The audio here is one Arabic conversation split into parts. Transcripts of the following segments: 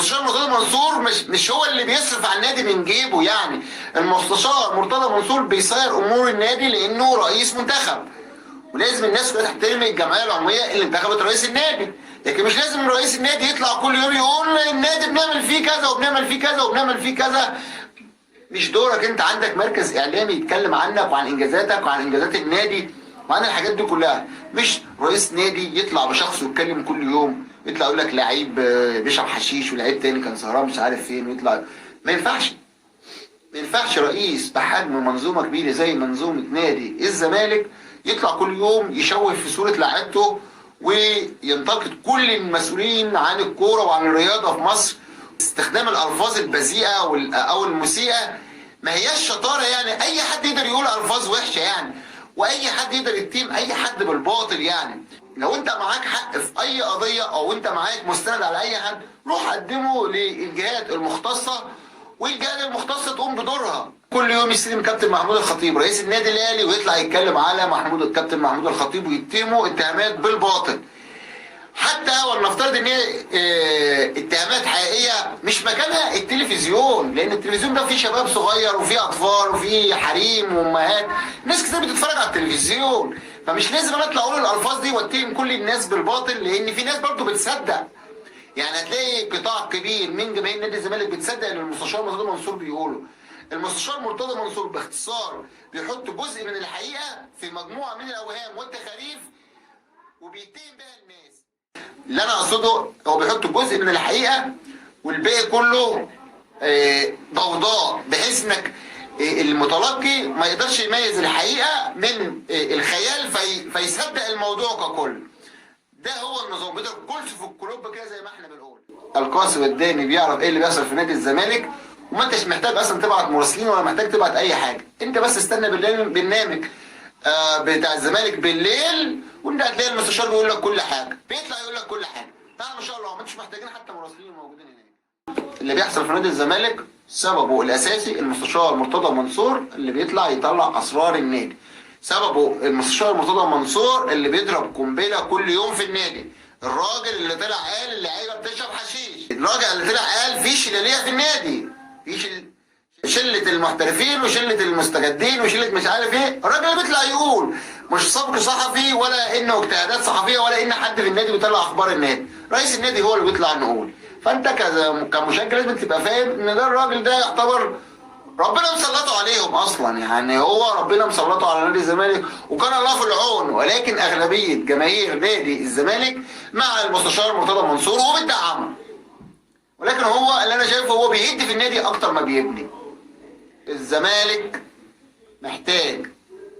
المستشار مرتضى منصور مش هو اللي بيصرف على النادي من جيبه يعني. المستشار مرتضى منصور بيسير امور النادي لانه رئيس منتخب، ولازم الناس كلها تحترم الجمعيه العموميه اللي انتخبت رئيس النادي. لكن مش لازم رئيس النادي يطلع كل يوم يقول النادي بنعمل فيه كذا وبنعمل فيه كذا وبنعمل فيه كذا. مش دورك. انت عندك مركز اعلامي يتكلم عنك وعن انجازاتك وعن انجازات النادي وعن الحاجات دي كلها. مش رئيس نادي يطلع بشخصه يتكلم كل يوم، يطلع يقول لك لعيب بيشرب حشيش ولعيب تاني كان سهران مش عارف فين، ويطلع. ما ينفعش. ما ينفعش رئيس بحجم منظومه كبيره زي منظومه نادي الزمالك يطلع كل يوم يشوه في صوره لعيبته وينتقد كل المسؤولين عن الكوره وعن الرياضه في مصر. استخدام الالفاظ البذيئه او المسيئه ما هياش شطاره يعني. اي حد يقدر يقول الفاظ وحشه يعني، واي حد يقدر يتهم اي حد بالباطل يعني. لو انت معاك حق في اي قضيه او انت معاك مستند على اي حد، روح قدمه للجهات المختصه والجهات المختصه تقوم بدورها. كل يوم يستلم كابتن محمود الخطيب رئيس النادي الاهلي ويطلع يتكلم على الكابتن محمود الخطيب ويتهمه اتهامات بالباطل. حتى ولنفترض ان هي اتهامات حقيقيه، مش مكانها التلفزيون، لان التلفزيون ده فيه شباب صغير وفيه اطفال وفيه حريم وامهات، ناس كتير بتتفرج على التلفزيون. فمش لازم انا اطلع اقول الالفاظ دي واتهم كل الناس بالباطل، لان في ناس برضه بتصدق. يعني هتلاقي قطاع كبير من جماهير نادي الزمالك بتصدق ان المستشار مرتضى منصور بيقوله. المستشار مرتضى منصور باختصار بيحط جزء من الحقيقه في مجموعه من الاوهام والتخاريف وبيتهم بها الناس. اللي انا اقصده هو بيحط جزء من الحقيقه والباقي كله ضوضاء، بحيث انك المتلقي ما يقدرش يميز الحقيقه من الخيال فيصدق الموضوع ككل. ده هو النظام، بيقدر كلش في الكلوب كده زي ما احنا بنقول. القاسم الداني بيعرف ايه اللي بيحصل في نادي الزمالك، وما انتش محتاج اصلا تبعت مراسلين ولا محتاج تبعت اي حاجه. انت بس استنى برنامج بتاع الزمالك بالليل، وانت هتلاقي المستشار بيقول لك كل حاجه، بيطلع يقول لك كل حاجه. تعالى ما شاء الله، ما انتش محتاجين حتى مراسلين موجودين هناك. اللي بيحصل في نادي الزمالك سببه الاساسي المستشار مرتضى منصور اللي يطلع اسرار النادي. سببه المستشار مرتضى منصور اللي بيضرب قنبله كل يوم في النادي. الراجل اللي طلع قال اللعيبه بتشرب حشيش، الراجل اللي طلع قال في شلاليه في النادي، في شله المحترفين وشله المستجدين وشله مش عارف ايه. الراجل اللي بيطلع يقول مش سبق صحفي ولا انه اجتهادات صحفيه ولا ان حد في النادي بيطلع اخبار النادي، رئيس النادي هو اللي بيطلع نقول. فانت كمشجع لازم تبقى فاهم ان ده الراجل ده يعتبر ربنا مسلطه عليهم اصلا يعني. هو ربنا مسلطه على نادي الزمالك وكان الله في العون، ولكن اغلبيه جماهير نادي الزمالك مع المستشار مرتضى منصور وبتدعمه. ولكن هو اللي انا شايفه هو بيهد في النادي اكتر ما بيبني. الزمالك محتاج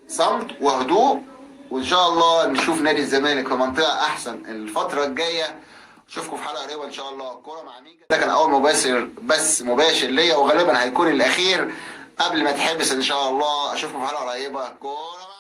صمت وهدوء، وان شاء الله نشوف نادي الزمالك في منطقه احسن الفتره الجايه. اشوفكم في حلقه قريبه ان شاء الله. الكوره مع ميجا ده كان اول مباشر ليا، وغالبا هيكون الاخير قبل ما تحبس ان شاء الله. اشوفكم في حلقه قريبه. كوره مع